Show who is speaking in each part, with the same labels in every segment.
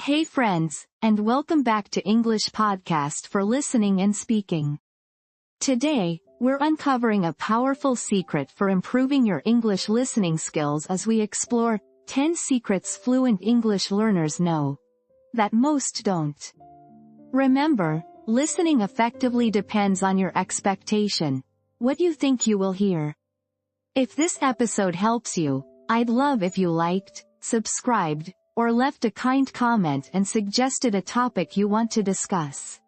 Speaker 1: Hey friends, and welcome back to English Podcast for Listening and Speaking. Today, we're uncovering a powerful secret for improving your English listening skills as we explore 10 secrets fluent English learners know that most don't. Remember, listening effectively depends on your expectation, what you think you will hear. If this episode helps you, I'd love if you liked, subscribed, or left a kind comment and suggested a topic you want to discuss.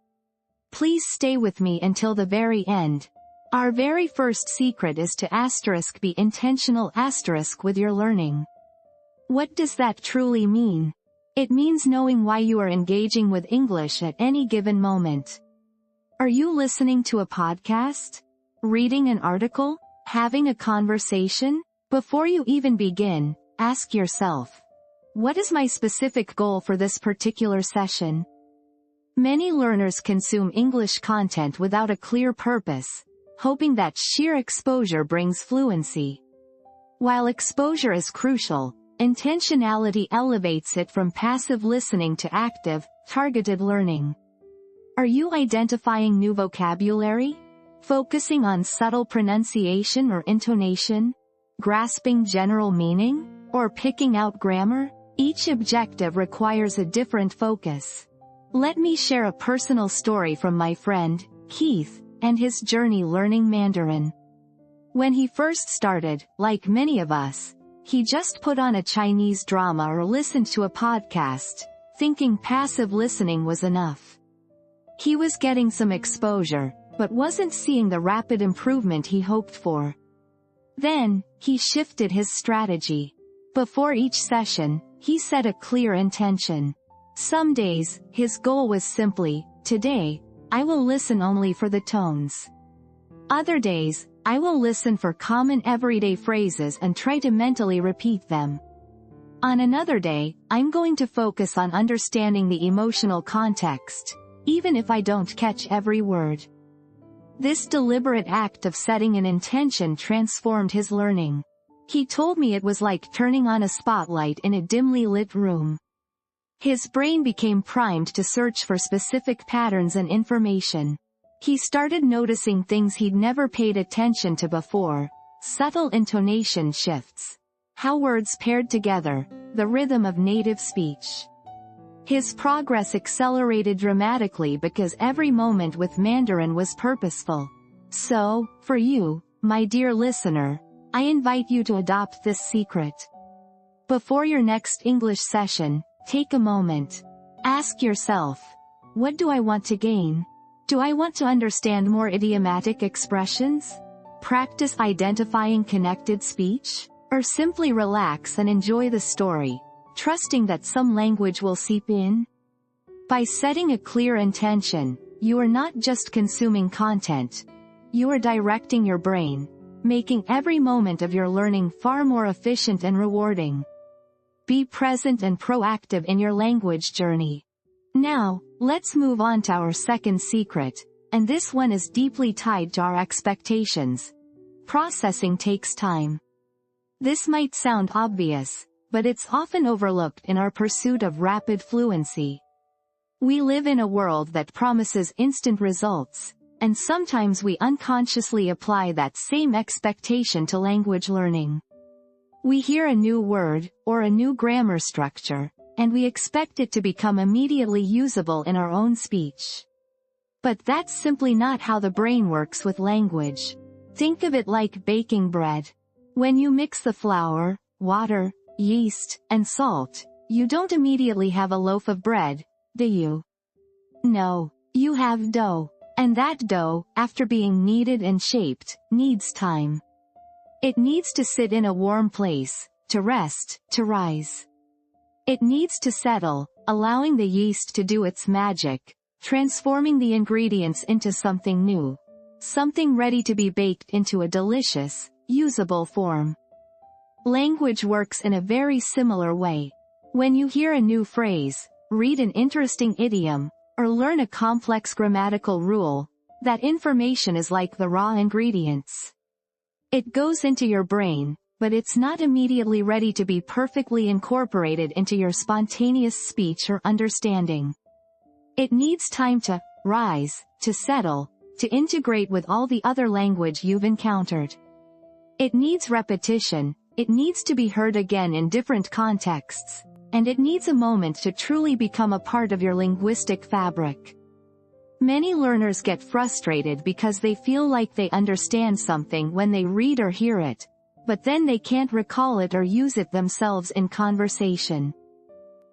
Speaker 1: Please stay with me until the very end. Our very first secret is to be intentional with your learning. What does that truly mean? It means knowing why you are engaging with English at any given moment. Are you listening to a podcast? Reading an article? Having a conversation? Before you even begin, ask yourself, what is my specific goal for this particular session? Many learners consume English content without a clear purpose, hoping that sheer exposure brings fluency. While exposure is crucial, intentionality elevates it from passive listening to active, targeted learning. Are you identifying new vocabulary? Focusing on subtle pronunciation or intonation? Grasping general meaning? Or picking out grammar? Each objective requires a different focus. Let me share a personal story from my friend, Keith, and his journey learning Mandarin. When he first started, like many of us, he just put on a Chinese drama or listened to a podcast, thinking passive listening was enough. He was getting some exposure, but wasn't seeing the rapid improvement he hoped for. Then, he shifted his strategy. Before each session, he set a clear intention. Some days, his goal was simply, today, I will listen only for the tones. Other days, I will listen for common everyday phrases and try to mentally repeat them. On another day, I'm going to focus on understanding the emotional context, even if I don't catch every word. This deliberate act of setting an intention transformed his learning. He told me it was like turning on a spotlight in a dimly lit room. His brain became primed to search for specific patterns and information. He started noticing things he'd never paid attention to before: subtle intonation shifts, how words paired together, the rhythm of native speech. His progress accelerated dramatically because every moment with Mandarin was purposeful. So, for you, my dear listener, I invite you to adopt this secret. Before your next English session, take a moment. Ask yourself, what do I want to gain? Do I want to understand more idiomatic expressions? Practice identifying connected speech? Or simply relax and enjoy the story, trusting that some language will seep in? By setting a clear intention, you are not just consuming content. You are directing your brain, making every moment of your learning far more efficient and rewarding. Be present and proactive in your language journey. Now, let's move on to our second secret, and this one is deeply tied to our expectations. Processing takes time. This might sound obvious, but it's often overlooked in our pursuit of rapid fluency. We live in a world that promises instant results, and sometimes we unconsciously apply that same expectation to language learning. We hear a new word, or a new grammar structure, and we expect it to become immediately usable in our own speech. But that's simply not how the brain works with language. Think of it like baking bread. When you mix the flour, water, yeast, and salt, you don't immediately have a loaf of bread, do you? No, you have dough. And that dough, after being kneaded and shaped, needs time. It needs to sit in a warm place, to rest, to rise. It needs to settle, allowing the yeast to do its magic, transforming the ingredients into something new. Something ready to be baked into a delicious, usable form. Language works in a very similar way. When you hear a new phrase, read an interesting idiom, or learn a complex grammatical rule, that information is like the raw ingredients. It goes into your brain, but it's not immediately ready to be perfectly incorporated into your spontaneous speech or understanding. It needs time to rise, to settle, to integrate with all the other language you've encountered. It needs repetition, it needs to be heard again in different contexts, and it needs a moment to truly become a part of your linguistic fabric. Many learners get frustrated because they feel like they understand something when they read or hear it, but then they can't recall it or use it themselves in conversation.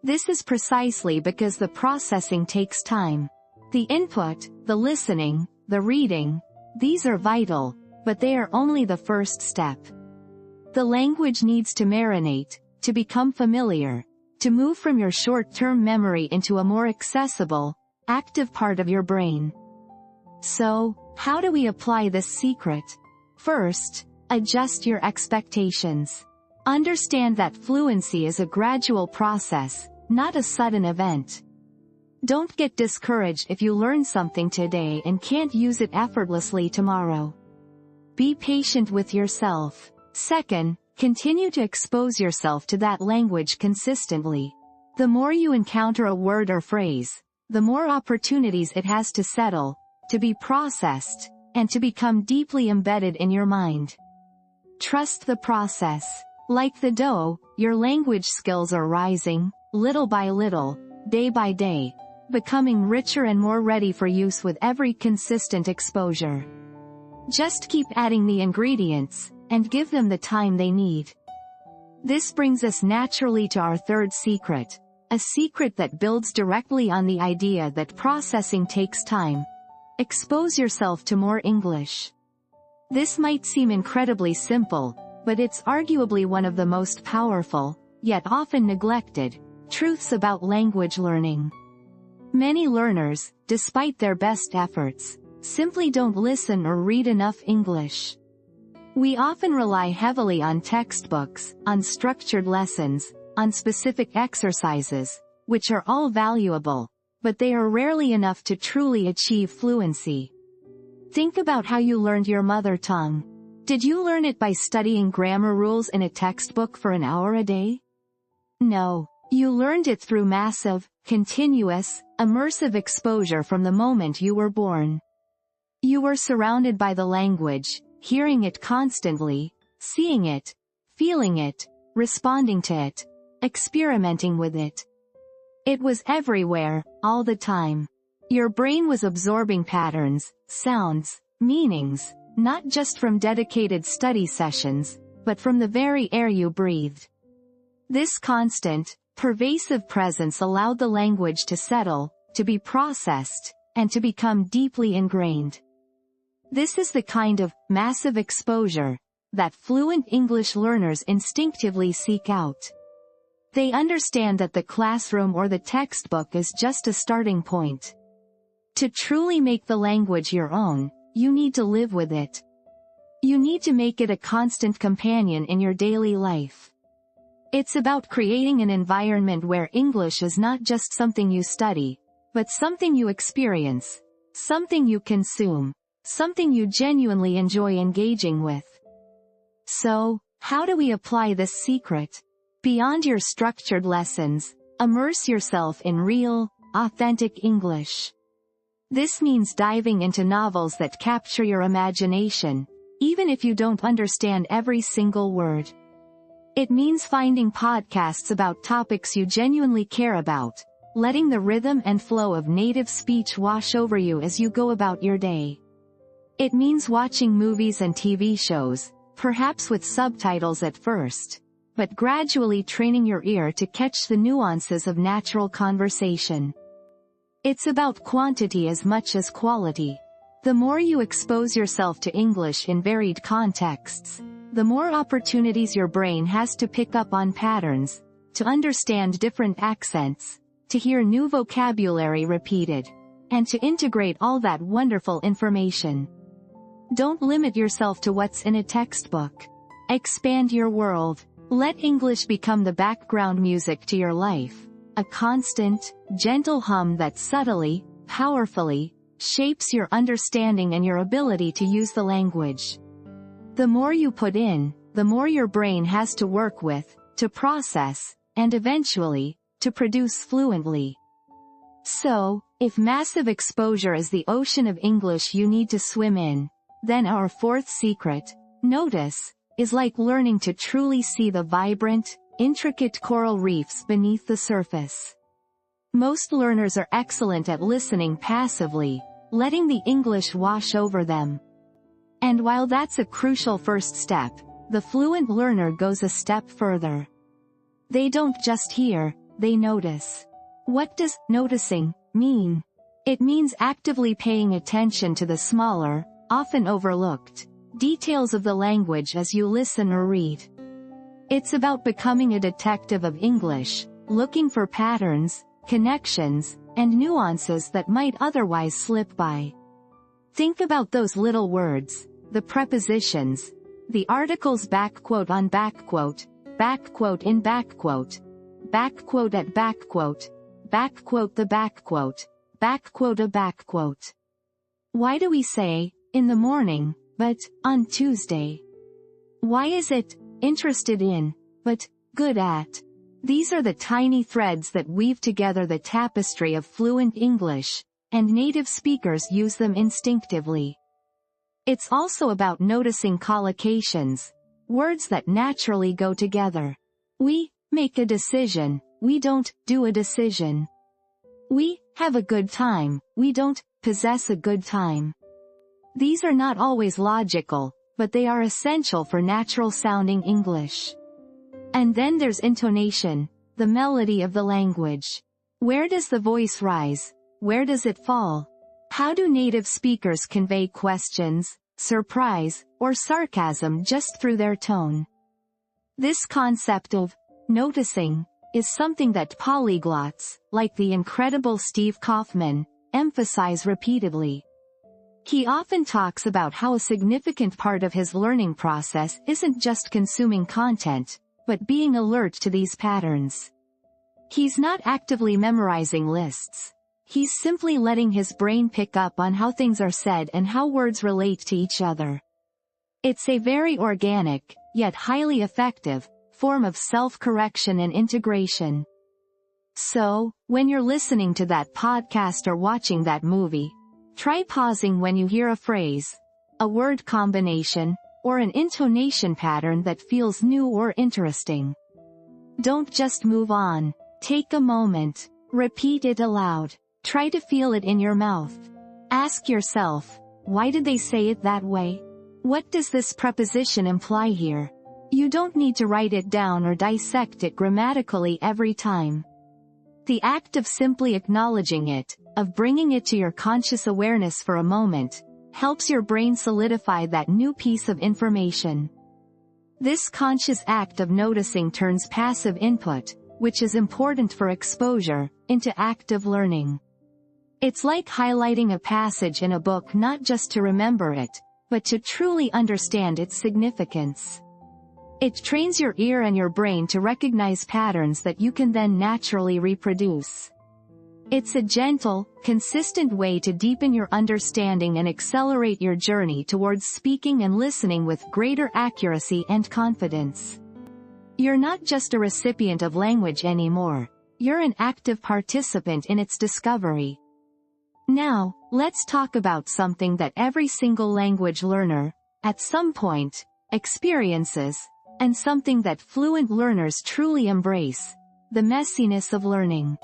Speaker 1: This is precisely because the processing takes time. The input, the listening, the reading, these are vital, but they are only the first step. The language needs to marinate, to become familiar, to move from your short-term memory into a more accessible, active part of your brain. So, how do we apply this secret? First, adjust your expectations. Understand that fluency is a gradual process, not a sudden event. Don't get discouraged if you learn something today and can't use it effortlessly tomorrow. Be patient with yourself. Second, continue to expose yourself to that language consistently. The more you encounter a word or phrase, the more opportunities it has to settle, to be processed, and to become deeply embedded in your mind. Trust the process. Like the dough, your language skills are rising, little by little, day by day, becoming richer and more ready for use with every consistent exposure. Just keep adding the ingredients, and give them the time they need. This brings us naturally to our third secret, a secret that builds directly on the idea that processing takes time. Expose yourself to more English. This might seem incredibly simple, but it's arguably one of the most powerful, yet often neglected, truths about language learning. Many learners, despite their best efforts, simply don't listen or read enough English. We often rely heavily on textbooks, on structured lessons, on specific exercises, which are all valuable, but they are rarely enough to truly achieve fluency. Think about how you learned your mother tongue. Did you learn it by studying grammar rules in a textbook for an hour a day? No. You learned it through massive, continuous, immersive exposure from the moment you were born. You were surrounded by the language, hearing it constantly, seeing it, feeling it, responding to it, experimenting with it. It was everywhere, all the time. Your brain was absorbing patterns, sounds, meanings, not just from dedicated study sessions, but from the very air you breathed. This constant, pervasive presence allowed the language to settle, to be processed, and to become deeply ingrained. This is the kind of massive exposure that fluent English learners instinctively seek out. They understand that the classroom or the textbook is just a starting point. To truly make the language your own, you need to live with it. You need to make it a constant companion in your daily life. It's about creating an environment where English is not just something you study, but something you experience, something you consume, something you genuinely enjoy engaging with. So, how do we apply this secret? Beyond your structured lessons, immerse yourself in real, authentic English. This means diving into novels that capture your imagination, even if you don't understand every single word. It means finding podcasts about topics you genuinely care about, letting the rhythm and flow of native speech wash over you as you go about your day. It means watching movies and TV shows, perhaps with subtitles at first, but gradually training your ear to catch the nuances of natural conversation. It's about quantity as much as quality. The more you expose yourself to English in varied contexts, the more opportunities your brain has to pick up on patterns, to understand different accents, to hear new vocabulary repeated, and to integrate all that wonderful information. Don't limit yourself to what's in a textbook. Expand your world. Let English become the background music to your life, a constant, gentle hum that subtly, powerfully, shapes your understanding and your ability to use the language. The more you put in, the more your brain has to work with, to process, and eventually, to produce fluently. So, if massive exposure is the ocean of English you need to swim in, then our fourth secret, notice, is like learning to truly see the vibrant, intricate coral reefs beneath the surface. Most learners are excellent at listening passively, letting the English wash over them. And while that's a crucial first step, the fluent learner goes a step further. They don't just hear, they notice. What does noticing mean? It means actively paying attention to the smaller, often overlooked, details of the language as you listen or read. It's about becoming a detective of English, looking for patterns, connections, and nuances that might otherwise slip by. Think about those little words, the prepositions, the articles backquote on backquote, backquote in backquote, backquote at backquote, backquote the backquote, backquote a backquote. Why do we say, in the morning, but, on Tuesday? Why is it, interested in, but, good at? These are the tiny threads that weave together the tapestry of fluent English, and native speakers use them instinctively. It's also about noticing collocations, words that naturally go together. We make a decision, we don't do a decision. We have a good time, we don't possess a good time. These are not always logical, but they are essential for natural-sounding English. And then there's intonation, the melody of the language. Where does the voice rise? Where does it fall? How do native speakers convey questions, surprise, or sarcasm just through their tone? This concept of noticing is something that polyglots, like the incredible Steve Kaufman, emphasize repeatedly. He often talks about how a significant part of his learning process isn't just consuming content, but being alert to these patterns. He's not actively memorizing lists. He's simply letting his brain pick up on how things are said and how words relate to each other. It's a very organic, yet highly effective, form of self-correction and integration. So, when you're listening to that podcast or watching that movie, try pausing when you hear a phrase, a word combination, or an intonation pattern that feels new or interesting. Don't just move on. Take a moment. Repeat it aloud. Try to feel it in your mouth. Ask yourself, why did they say it that way? What does this preposition imply here? You don't need to write it down or dissect it grammatically every time. The act of simply acknowledging it, of bringing it to your conscious awareness for a moment, helps your brain solidify that new piece of information. This conscious act of noticing turns passive input, which is important for exposure, into active learning. It's like highlighting a passage in a book not just to remember it, but to truly understand its significance. It trains your ear and your brain to recognize patterns that you can then naturally reproduce. It's a gentle, consistent way to deepen your understanding and accelerate your journey towards speaking and listening with greater accuracy and confidence. You're not just a recipient of language anymore. You're an active participant in its discovery. Now, let's talk about something that every single language learner, at some point, experiences, and something that fluent learners truly embrace, the messiness of learning.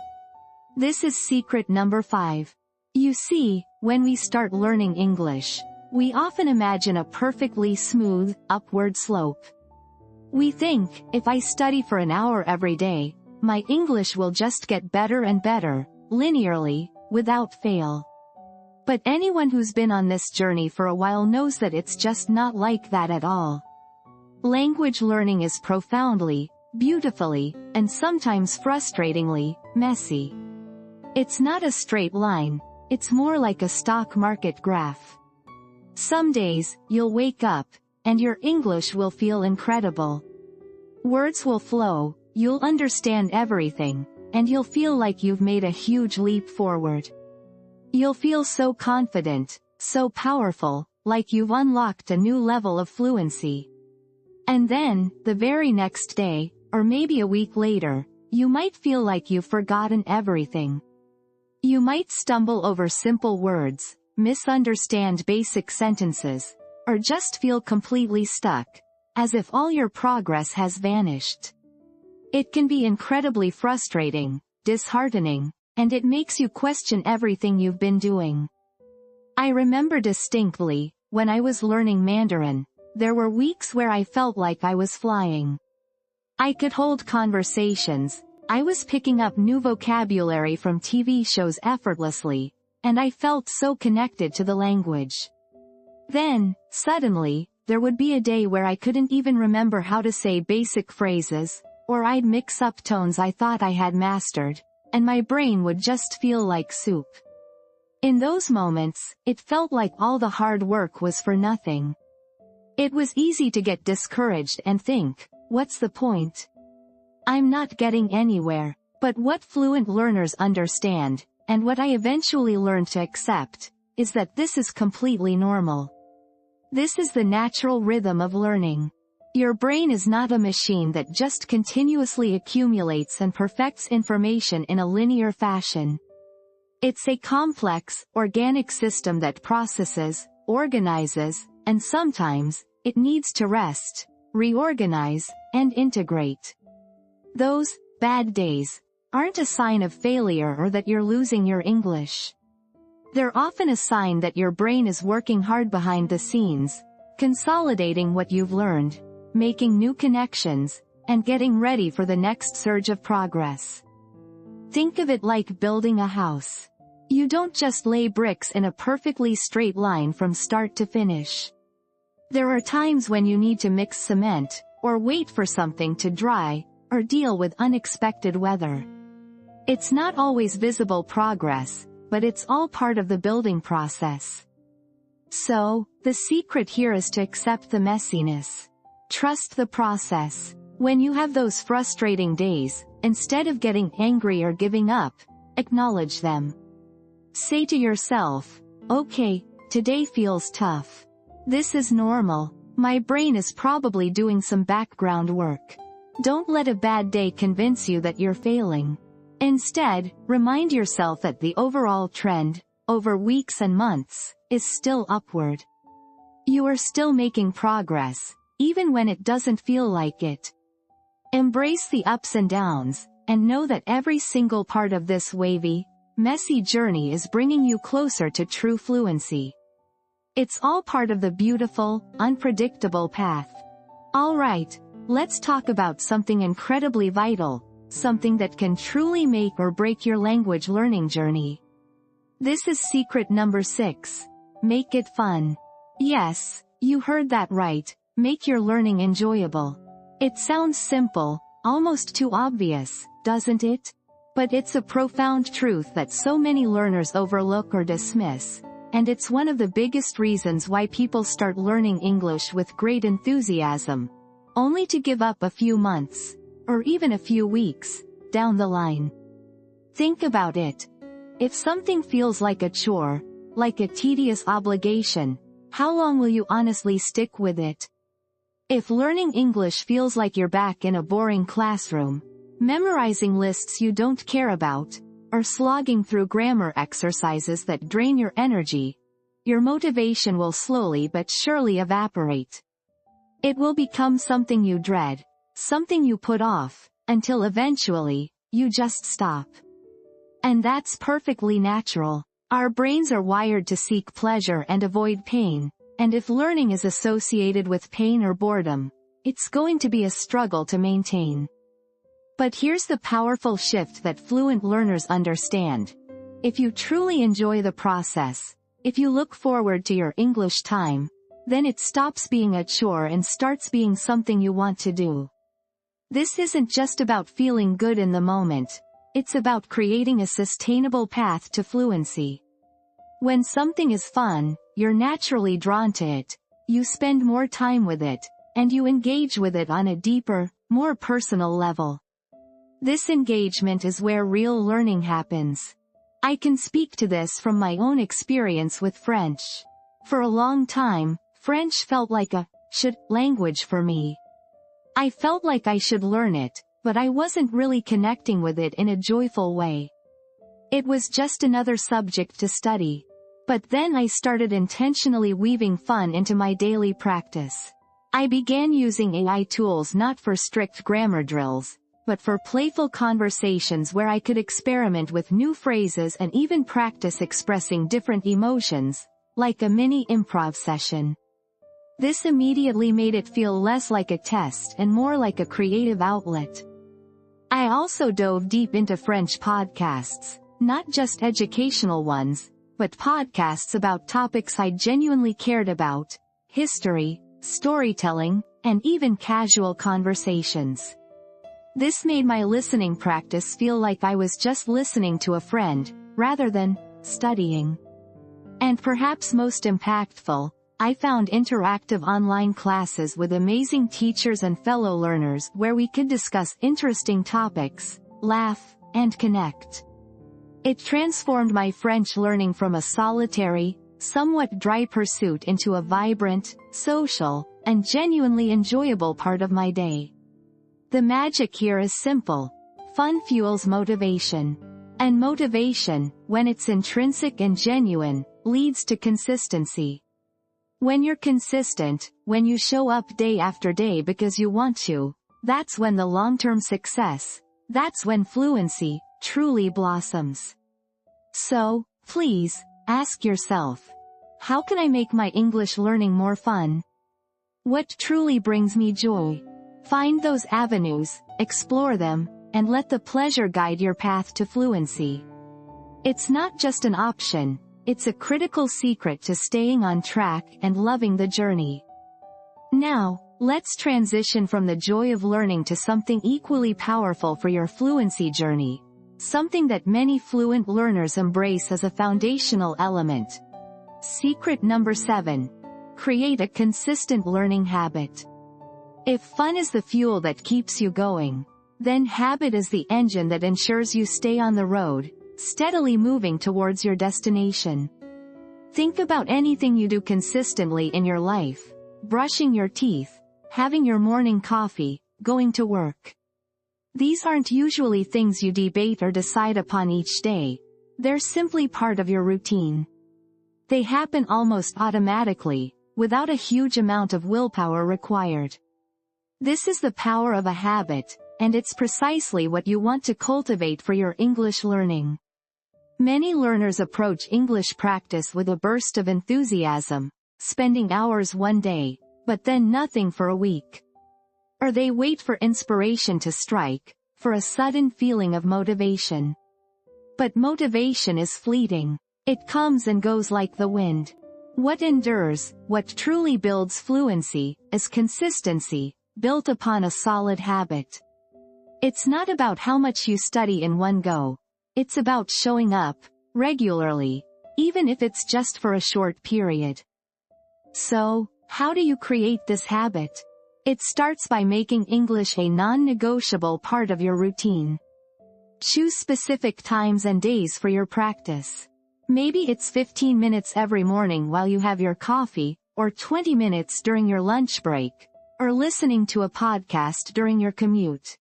Speaker 1: This is secret number 5. You see, when we start learning English, we often imagine a perfectly smooth, upward slope. We think, if I study for an hour every day, my English will just get better and better, linearly, without fail. But anyone who's been on this journey for a while knows that it's just not like that at all. Language learning is profoundly, beautifully, and sometimes frustratingly, messy. It's not a straight line, it's more like a stock market graph. Some days, you'll wake up, and your English will feel incredible. Words will flow, you'll understand everything, and you'll feel like you've made a huge leap forward. You'll feel so confident, so powerful, like you've unlocked a new level of fluency. And then, the very next day, or maybe a week later, you might feel like you've forgotten everything. You might stumble over simple words, misunderstand basic sentences, or just feel completely stuck, as if all your progress has vanished. It can be incredibly frustrating, disheartening, and it makes you question everything you've been doing. I remember distinctly, when I was learning Mandarin, there were weeks where I felt like I was flying. I could hold conversations, I was picking up new vocabulary from TV shows effortlessly, and I felt so connected to the language. Then, suddenly, there would be a day where I couldn't even remember how to say basic phrases, or I'd mix up tones I thought I had mastered, and my brain would just feel like soup. In those moments, it felt like all the hard work was for nothing. It was easy to get discouraged and think, what's the point? I'm not getting anywhere. But what fluent learners understand, and what I eventually learned to accept, is that this is completely normal. This is the natural rhythm of learning. Your brain is not a machine that just continuously accumulates and perfects information in a linear fashion. It's a complex, organic system that processes, organizes, and sometimes, it needs to rest, reorganize, and integrate. Those bad days aren't a sign of failure or that you're losing your English. They're often a sign that your brain is working hard behind the scenes, consolidating what you've learned, making new connections, and getting ready for the next surge of progress. Think of it like building a house. You don't just lay bricks in a perfectly straight line from start to finish. There are times when you need to mix cement, or wait for something to dry, or deal with unexpected weather. It's not always visible progress, but it's all part of the building process. So, the secret here is to accept the messiness. Trust the process. When you have those frustrating days, instead of getting angry or giving up, acknowledge them. Say to yourself, okay, today feels tough. This is normal. My brain is probably doing some background work. Don't let a bad day convince you that you're failing. Instead, remind yourself that the overall trend, over weeks and months, is still upward. You are still making progress, even when it doesn't feel like it. Embrace the ups and downs, and know that every single part of this wavy, messy journey is bringing you closer to true fluency. It's all part of the beautiful, unpredictable path. Alright, let's talk about something incredibly vital, something that can truly make or break your language learning journey. This is secret number 6. Make it fun. Yes, you heard that right, make your learning enjoyable. It sounds simple, almost too obvious, doesn't it? But it's a profound truth that so many learners overlook or dismiss, and it's one of the biggest reasons why people start learning English with great enthusiasm, only to give up a few months, or even a few weeks, down the line. Think about it. If something feels like a chore, like a tedious obligation, how long will you honestly stick with it? If learning English feels like you're back in a boring classroom, memorizing lists you don't care about, or slogging through grammar exercises that drain your energy, your motivation will slowly but surely evaporate. It will become something you dread, something you put off, until eventually, you just stop. And that's perfectly natural. Our brains are wired to seek pleasure and avoid pain, and if learning is associated with pain or boredom, it's going to be a struggle to maintain. But here's the powerful shift that fluent learners understand. If you truly enjoy the process, if you look forward to your English time, then it stops being a chore and starts being something you want to do. This isn't just about feeling good in the moment, it's about creating a sustainable path to fluency. When something is fun, you're naturally drawn to it, you spend more time with it, and you engage with it on a deeper, more personal level. This engagement is where real learning happens. I can speak to this from my own experience with French. For a long time, French felt like a language for me. I felt like I should learn it, but I wasn't really connecting with it in a joyful way. It was just another subject to study. But then I started intentionally weaving fun into my daily practice. I began using AI tools not for strict grammar drills, but for playful conversations where I could experiment with new phrases and even practice expressing different emotions, like a mini improv session. This immediately made it feel less like a test and more like a creative outlet. I also dove deep into French podcasts, not just educational ones, but podcasts about topics I genuinely cared about: history, storytelling, and even casual conversations. This made my listening practice feel like I was just listening to a friend, rather than studying. And perhaps most impactful, I found interactive online classes with amazing teachers and fellow learners where we could discuss interesting topics, laugh, and connect. It transformed my French learning from a solitary, somewhat dry pursuit into a vibrant, social, and genuinely enjoyable part of my day. The magic here is simple. Fun fuels motivation. And motivation, when it's intrinsic and genuine, leads to consistency. When you're consistent, when you show up day after day because you want to, that's when the long-term success, that's when fluency, truly blossoms. So, please, ask yourself, how can I make my English learning more fun? What truly brings me joy? Find those avenues, explore them, and let the pleasure guide your path to fluency. It's not just an option, it's a critical secret to staying on track and loving the journey. Now, let's transition from the joy of learning to something equally powerful for your fluency journey. Something that many fluent learners embrace as a foundational element. Secret number 7. Create a consistent learning habit. If fun is the fuel that keeps you going, then habit is the engine that ensures you stay on the road, steadily moving towards your destination. Think about anything you do consistently in your life: brushing your teeth, having your morning coffee, going to work. These aren't usually things you debate or decide upon each day. They're simply part of your routine. They happen almost automatically, without a huge amount of willpower required. This is the power of a habit, and it's precisely what you want to cultivate for your English learning. Many learners approach English practice with a burst of enthusiasm, spending hours one day, but then nothing for a week. Or they wait for inspiration to strike, for a sudden feeling of motivation. But motivation is fleeting. It comes and goes like the wind. What endures, what truly builds fluency, is consistency, built upon a solid habit. It's not about how much you study in one go. It's about showing up, regularly, even if it's just for a short period. So, how do you create this habit? It starts by making English a non-negotiable part of your routine. Choose specific times and days for your practice. Maybe it's 15 minutes every morning while you have your coffee, or 20 minutes during your lunch break, or listening to a podcast during your commute.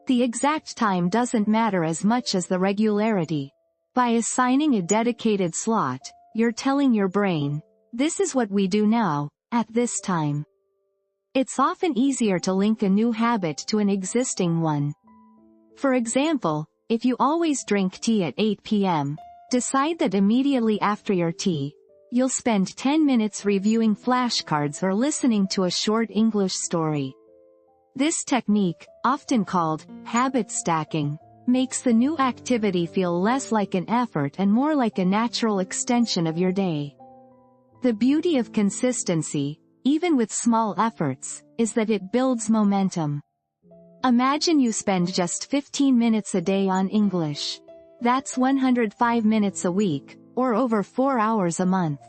Speaker 1: The exact time doesn't matter as much as the regularity. By assigning a dedicated slot, you're telling your brain, this is what we do now, at this time. It's often easier to link a new habit to an existing one. For example, if you always drink tea at 8 p.m., decide that immediately after your tea, you'll spend 10 minutes reviewing flashcards or listening to a short English story. This technique, often called habit stacking, makes the new activity feel less like an effort and more like a natural extension of your day. The beauty of consistency, even with small efforts, is that it builds momentum. Imagine you spend just 15 minutes a day on English. That's 105 minutes a week, or over 4 hours a month.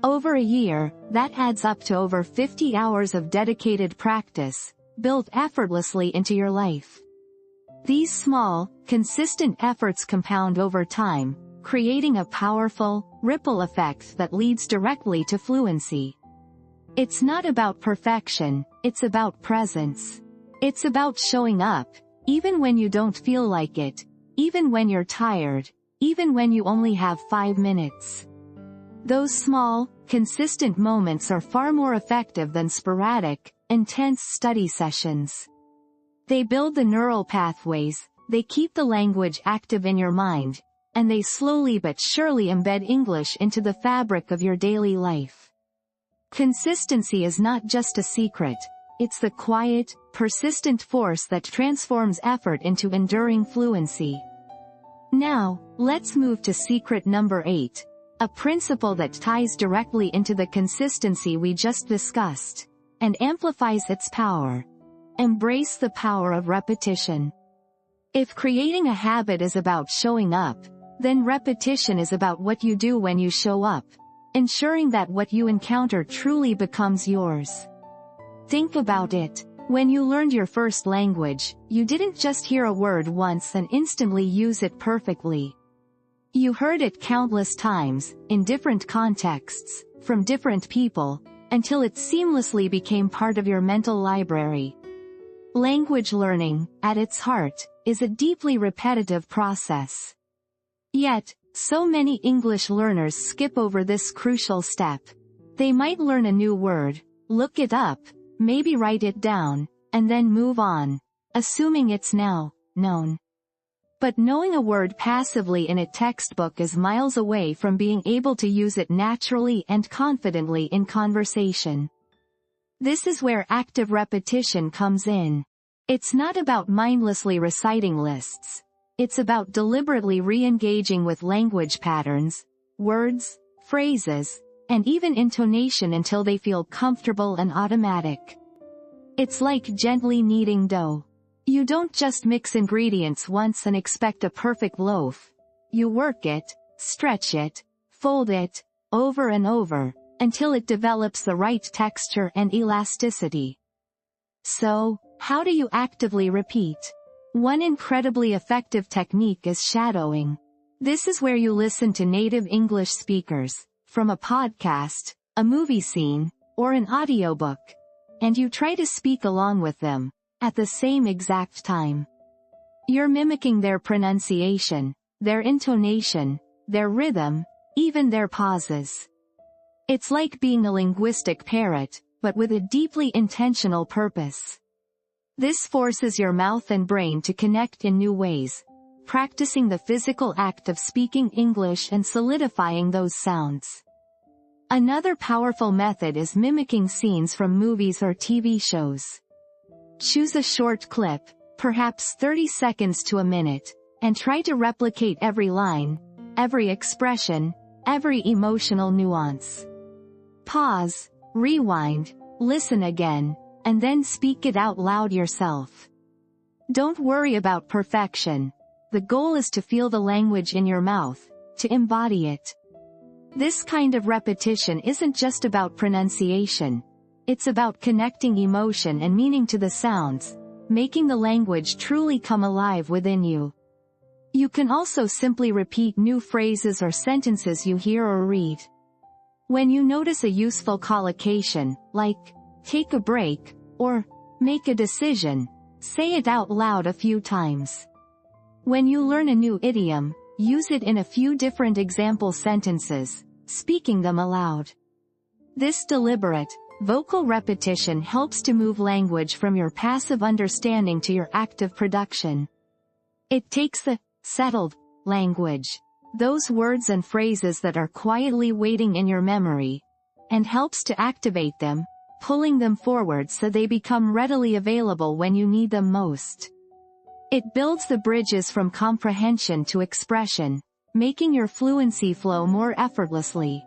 Speaker 1: Over a year, that adds up to over 50 hours of dedicated practice, built effortlessly into your life. These small, consistent efforts compound over time, creating a powerful, ripple effect that leads directly to fluency. It's not about perfection, it's about presence. It's about showing up, even when you don't feel like it, even when you're tired, even when you only have 5 minutes. Those small, consistent moments are far more effective than sporadic, intense study sessions. They build the neural pathways, they keep the language active in your mind, and they slowly but surely embed English into the fabric of your daily life. Consistency is not just a secret, it's the quiet, persistent force that transforms effort into enduring fluency. Now, let's move to secret number 8, a principle that ties directly into the consistency we just discussed, and amplifies its power. Embrace the power of repetition. If creating a habit is about showing up, then repetition is about what you do when you show up, ensuring that what you encounter truly becomes yours. Think about it. When you learned your first language, you didn't just hear a word once and instantly use it perfectly. You heard it countless times, in different contexts, from different people, until it seamlessly became part of your mental library. Language learning, at its heart, is a deeply repetitive process. Yet, so many English learners skip over this crucial step. They might learn a new word, look it up, maybe write it down, and then move on, assuming it's now known. But knowing a word passively in a textbook is miles away from being able to use it naturally and confidently in conversation. This is where active repetition comes in. It's not about mindlessly reciting lists. It's about deliberately re-engaging with language patterns, words, phrases, and even intonation until they feel comfortable and automatic. It's like gently kneading dough. You don't just mix ingredients once and expect a perfect loaf. You work it, stretch it, fold it, over and over, until it develops the right texture and elasticity. So, how do you actively repeat? One incredibly effective technique is shadowing. This is where you listen to native English speakers, from a podcast, a movie scene, or an audiobook, and you try to speak along with them, at the same exact time. You're mimicking their pronunciation, their intonation, their rhythm, even their pauses. It's like being a linguistic parrot, but with a deeply intentional purpose. This forces your mouth and brain to connect in new ways, practicing the physical act of speaking English and solidifying those sounds. Another powerful method is mimicking scenes from movies or TV shows. Choose a short clip, perhaps 30 seconds to a minute, and try to replicate every line, every expression, every emotional nuance. Pause, rewind, listen again, and then speak it out loud yourself. Don't worry about perfection. The goal is to feel the language in your mouth, to embody it. This kind of repetition isn't just about pronunciation. It's about connecting emotion and meaning to the sounds, making the language truly come alive within you. You can also simply repeat new phrases or sentences you hear or read. When you notice a useful collocation, like, take a break, or, make a decision, say it out loud a few times. When you learn a new idiom, use it in a few different example sentences, speaking them aloud. This deliberate, vocal repetition helps to move language from your passive understanding to your active production. It takes the settled language, those words and phrases that are quietly waiting in your memory, and helps to activate them, pulling them forward so they become readily available when you need them most. It builds the bridges from comprehension to expression, making your fluency flow more effortlessly.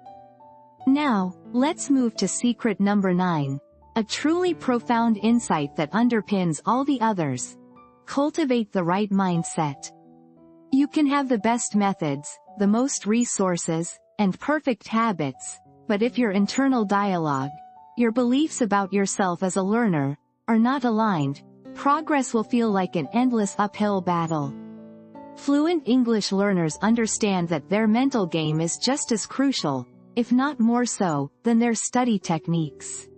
Speaker 1: Now, let's move to secret number 9, a truly profound insight that underpins all the others. Cultivate the right mindset. You can have the best methods, the most resources, and perfect habits, but if your internal dialogue, your beliefs about yourself as a learner, are not aligned, progress will feel like an endless uphill battle. Fluent English learners understand that their mental game is just as crucial, if not more so, than their study techniques.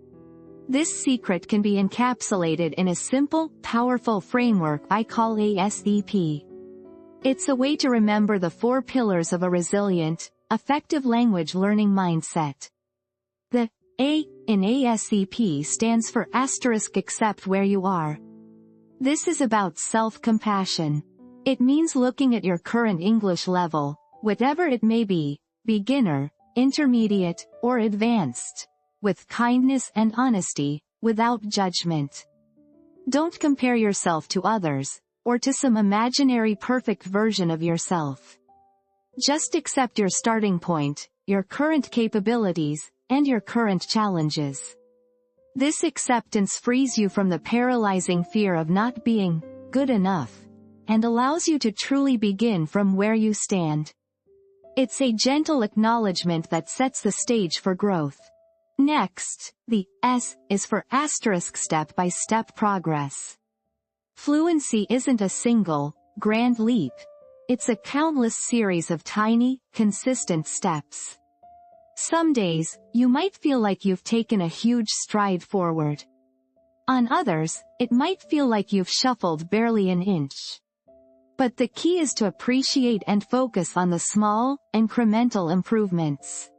Speaker 1: This secret can be encapsulated in a simple, powerful framework I call ASEP. It's a way to remember the 4 pillars of a resilient, effective language learning mindset. The A in ASEP stands for accept where you are. This is about self-compassion. It means looking at your current English level, whatever it may be, beginner, intermediate, or advanced, with kindness and honesty, without judgment. Don't compare yourself to others, or to some imaginary perfect version of yourself. Just accept your starting point, your current capabilities, and your current challenges. This acceptance frees you from the paralyzing fear of not being good enough, and allows you to truly begin from where you stand. It's a gentle acknowledgement that sets the stage for growth. Next, the S is for step-by-step progress. Fluency isn't a single, grand leap. It's a countless series of tiny, consistent steps. Some days, you might feel like you've taken a huge stride forward. On others, it might feel like you've shuffled barely an inch. But the key is to appreciate and focus on the small, incremental improvements.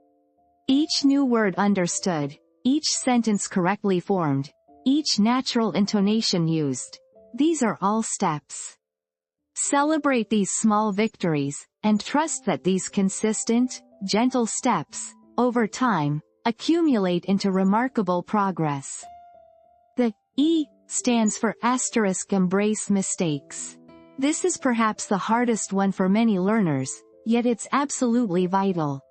Speaker 1: Each new word understood, each sentence correctly formed, each natural intonation used. These are all steps. Celebrate these small victories, and trust that these consistent, gentle steps, over time, accumulate into remarkable progress. The E stands for embrace mistakes. This is perhaps the hardest one for many learners, yet it's absolutely vital.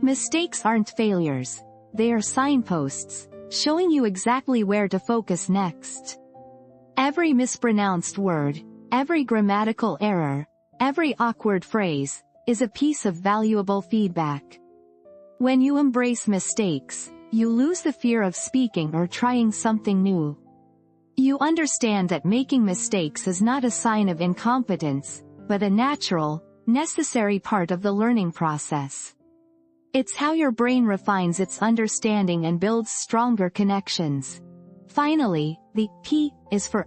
Speaker 1: Mistakes aren't failures. They are signposts, showing you exactly where to focus next. Every mispronounced word, every grammatical error, every awkward phrase, is a piece of valuable feedback. When you embrace mistakes, you lose the fear of speaking or trying something new. You understand that making mistakes is not a sign of incompetence, but a natural, necessary part of the learning process. It's how your brain refines its understanding and builds stronger connections. Finally, the P is for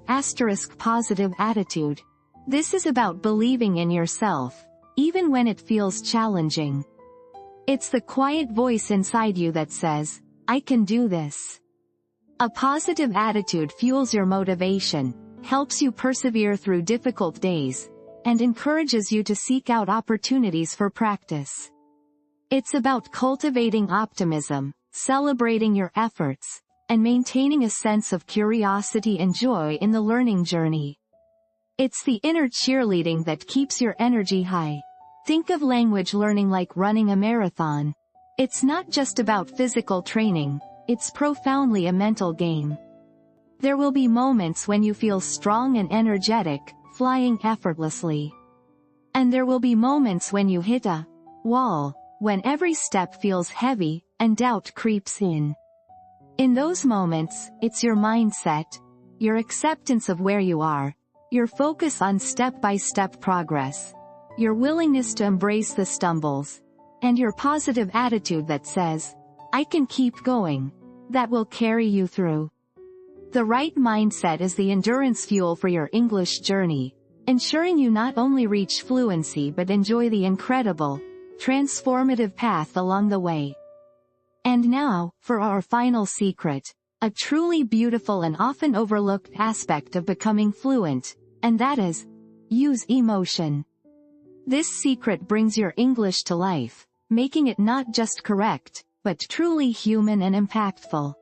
Speaker 1: positive attitude. This is about believing in yourself, even when it feels challenging. It's the quiet voice inside you that says, I can do this. A positive attitude fuels your motivation, helps you persevere through difficult days, and encourages you to seek out opportunities for practice. It's about cultivating optimism, celebrating your efforts, and maintaining a sense of curiosity and joy in the learning journey. It's the inner cheerleading that keeps your energy high. Think of language learning like running a marathon. It's not just about physical training, it's profoundly a mental game. There will be moments when you feel strong and energetic, flying effortlessly. And there will be moments when you hit a wall, when every step feels heavy, and doubt creeps in. In those moments, it's your mindset, your acceptance of where you are, your focus on step-by-step progress, your willingness to embrace the stumbles, and your positive attitude that says, I can keep going, that will carry you through. The right mindset is the endurance fuel for your English journey, ensuring you not only reach fluency but enjoy the incredible, transformative path along the way. And now, for our final secret, a truly beautiful and often overlooked aspect of becoming fluent, and that is, use emotion. This secret brings your English to life, making it not just correct, but truly human and impactful.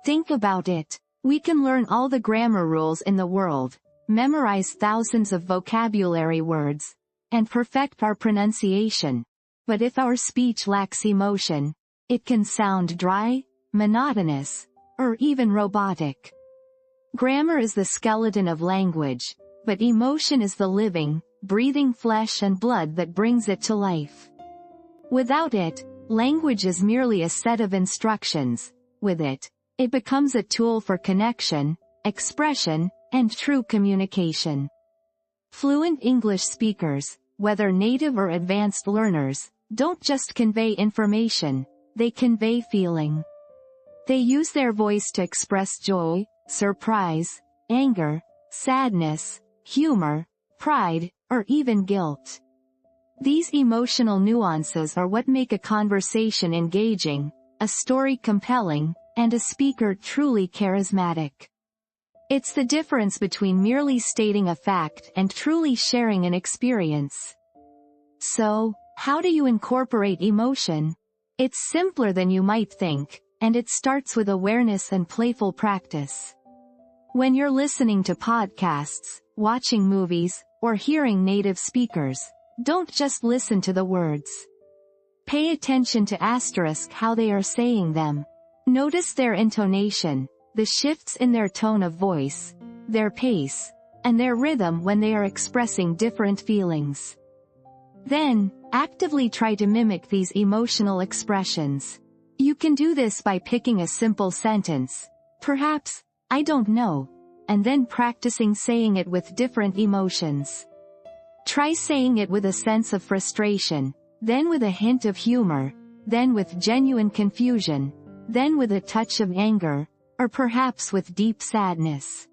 Speaker 1: Think about it. We can learn all the grammar rules in the world, memorize thousands of vocabulary words, and perfect our pronunciation. But if our speech lacks emotion, it can sound dry, monotonous, or even robotic. Grammar is the skeleton of language, but emotion is the living, breathing flesh and blood that brings it to life. Without it, language is merely a set of instructions. With it, it becomes a tool for connection, expression, and true communication. Fluent English speakers, whether native or advanced learners, don't just convey information, they convey feeling. They use their voice to express joy, surprise, anger, sadness, humor, pride, or even guilt. These emotional nuances are what make a conversation engaging, a story compelling, and a speaker truly charismatic. It's the difference between merely stating a fact and truly sharing an experience. So, how do you incorporate emotion? It's simpler than you might think, and it starts with awareness and playful practice. When you're listening to podcasts, watching movies, or hearing native speakers, don't just listen to the words. Pay attention to how they are saying them. Notice their intonation, the shifts in their tone of voice, their pace, and their rhythm when they are expressing different feelings. Then, actively try to mimic these emotional expressions. You can do this by picking a simple sentence, perhaps, "I don't know," and then practicing saying it with different emotions. Try saying it with a sense of frustration, then with a hint of humor, then with genuine confusion, then with a touch of anger, or perhaps with deep sadness.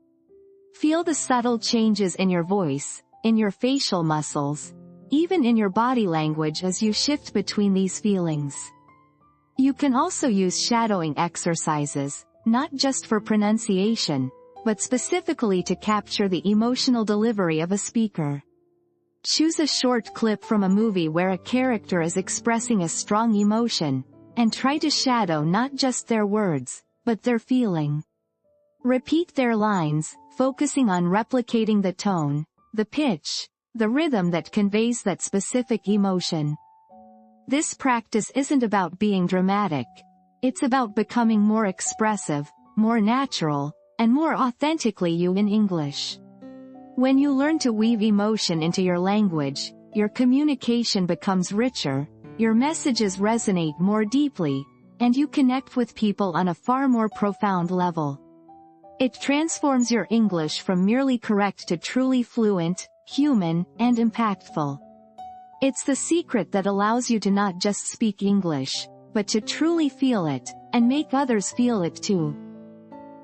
Speaker 1: Feel the subtle changes in your voice, in your facial muscles, even in your body language as you shift between these feelings. You can also use shadowing exercises, not just for pronunciation, but specifically to capture the emotional delivery of a speaker. Choose a short clip from a movie where a character is expressing a strong emotion, and try to shadow not just their words, but their feeling. Repeat their lines, focusing on replicating the tone, the pitch, the rhythm that conveys that specific emotion. This practice isn't about being dramatic. It's about becoming more expressive, more natural, and more authentically you in English. When you learn to weave emotion into your language, your communication becomes richer, your messages resonate more deeply, and you connect with people on a far more profound level. It transforms your English from merely correct to truly fluent, human, and impactful. It's the secret that allows you to not just speak English, but to truly feel it, and make others feel it too.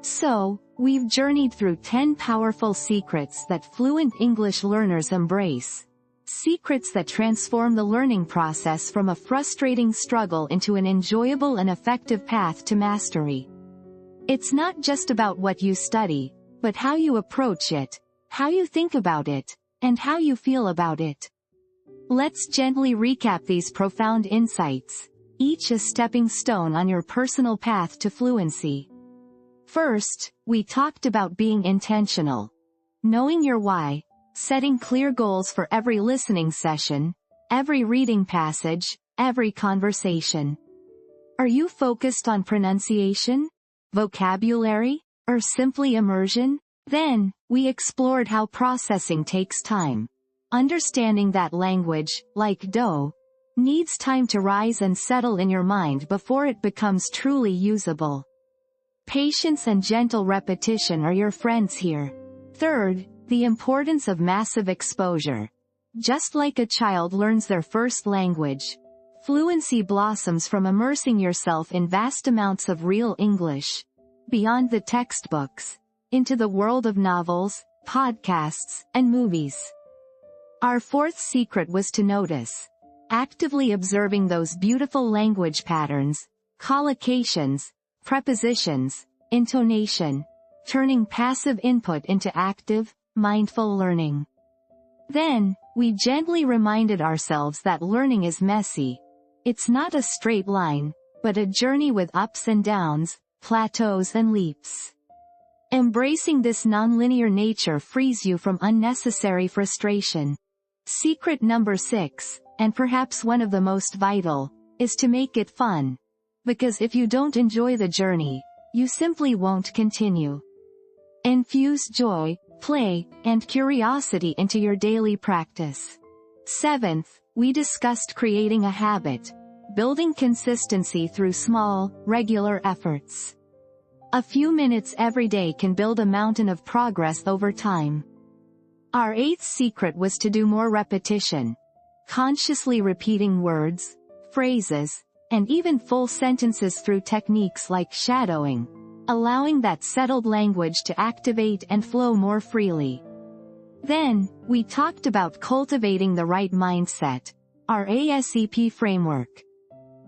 Speaker 1: So, we've journeyed through 10 powerful secrets that fluent English learners embrace. Secrets that transform the learning process from a frustrating struggle into an enjoyable and effective path to mastery. It's not just about what you study, but how you approach it, how you think about it, and how you feel about it. Let's gently recap these profound insights, each a stepping stone on your personal path to fluency. First, we talked about being intentional. Knowing your why, setting clear goals for every listening session, every reading passage, every conversation. Are you focused on pronunciation, vocabulary, or simply immersion? Then, we explored how processing takes time. Understanding that language, like dough, needs time to rise and settle in your mind before it becomes truly usable. Patience and gentle repetition are your friends here. Third, the importance of massive exposure. Just like a child learns their first language, fluency blossoms from immersing yourself in vast amounts of real English, beyond the textbooks, into the world of novels, podcasts, and movies. Our fourth secret was to notice, actively observing those beautiful language patterns, collocations, prepositions, intonation, turning passive input into active, mindful learning. Then, we gently reminded ourselves that learning is messy. It's not a straight line, but a journey with ups and downs, plateaus and leaps. Embracing this nonlinear nature frees you from unnecessary frustration. Secret number 6, and perhaps one of the most vital, is to make it fun. Because if you don't enjoy the journey, you simply won't continue. Infuse joy, play, and curiosity into your daily practice. Seventh, we discussed creating a habit, building consistency through small, regular efforts. A few minutes every day can build a mountain of progress over time. Our eighth secret was to do more repetition, consciously repeating words, phrases, and even full sentences through techniques like shadowing, allowing that settled language to activate and flow more freely. Then, we talked about cultivating the right mindset, our ASEP framework.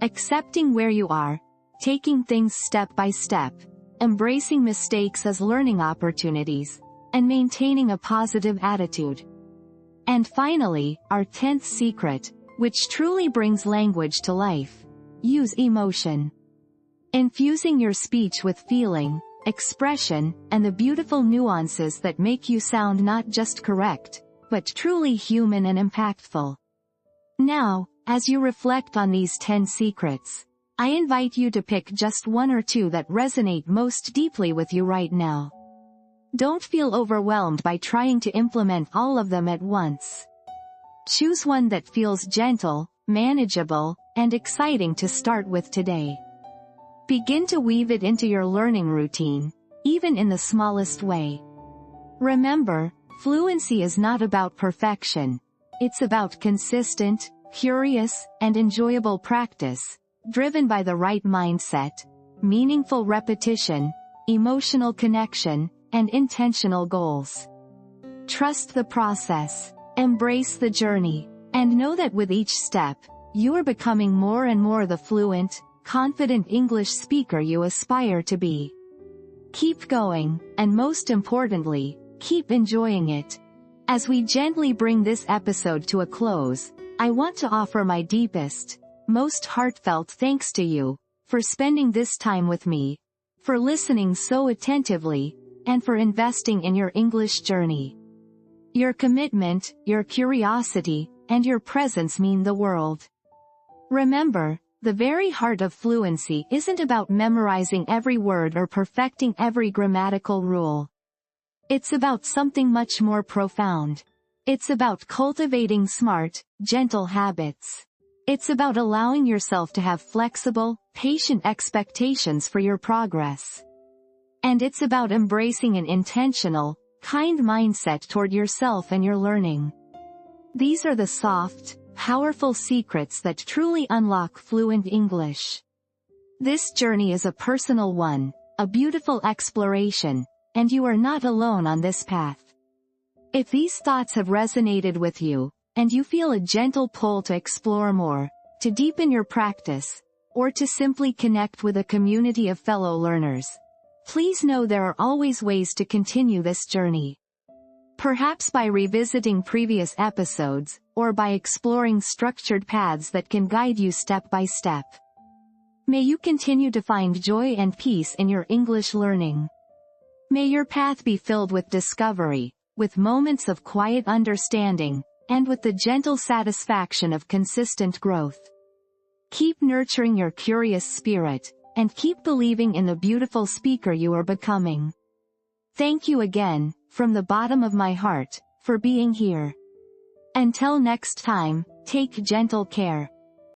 Speaker 1: Accepting where you are, taking things step by step, embracing mistakes as learning opportunities, and maintaining a positive attitude. And finally, our 10th secret, which truly brings language to life: use emotion. Infusing your speech with feeling, expression, and the beautiful nuances that make you sound not just correct, but truly human and impactful. Now, as you reflect on these 10 secrets, I invite you to pick just one or two that resonate most deeply with you right now. Don't feel overwhelmed by trying to implement all of them at once. Choose one that feels gentle, manageable, and exciting to start with today. Begin to weave it into your learning routine, even in the smallest way. Remember, fluency is not about perfection. It's about consistent, curious, and enjoyable practice, driven by the right mindset, meaningful repetition, emotional connection, and intentional goals. Trust the process, embrace the journey, and know that with each step, you are becoming more and more the fluent, confident English speaker you aspire to be. Keep going, and most importantly, keep enjoying it. As we gently bring this episode to a close, I want to offer my deepest, most heartfelt thanks to you, for spending this time with me, for listening so attentively, and for investing in your English journey. Your commitment, your curiosity, and your presence mean the world. Remember, the very heart of fluency isn't about memorizing every word or perfecting every grammatical rule. It's about something much more profound. It's about cultivating smart, gentle habits. It's about allowing yourself to have flexible, patient expectations for your progress. And it's about embracing an intentional, kind mindset toward yourself and your learning. These are the soft, powerful secrets that truly unlock fluent English. This journey is a personal one, a beautiful exploration, and you are not alone on this path. If these thoughts have resonated with you, and you feel a gentle pull to explore more, to deepen your practice, or to simply connect with a community of fellow learners, please know there are always ways to continue this journey. Perhaps by revisiting previous episodes, or by exploring structured paths that can guide you step by step. May you continue to find joy and peace in your English learning. May your path be filled with discovery, with moments of quiet understanding, and with the gentle satisfaction of consistent growth. Keep nurturing your curious spirit, and keep believing in the beautiful speaker you are becoming. Thank you again, from the bottom of my heart, for being here. Until next time, take gentle care.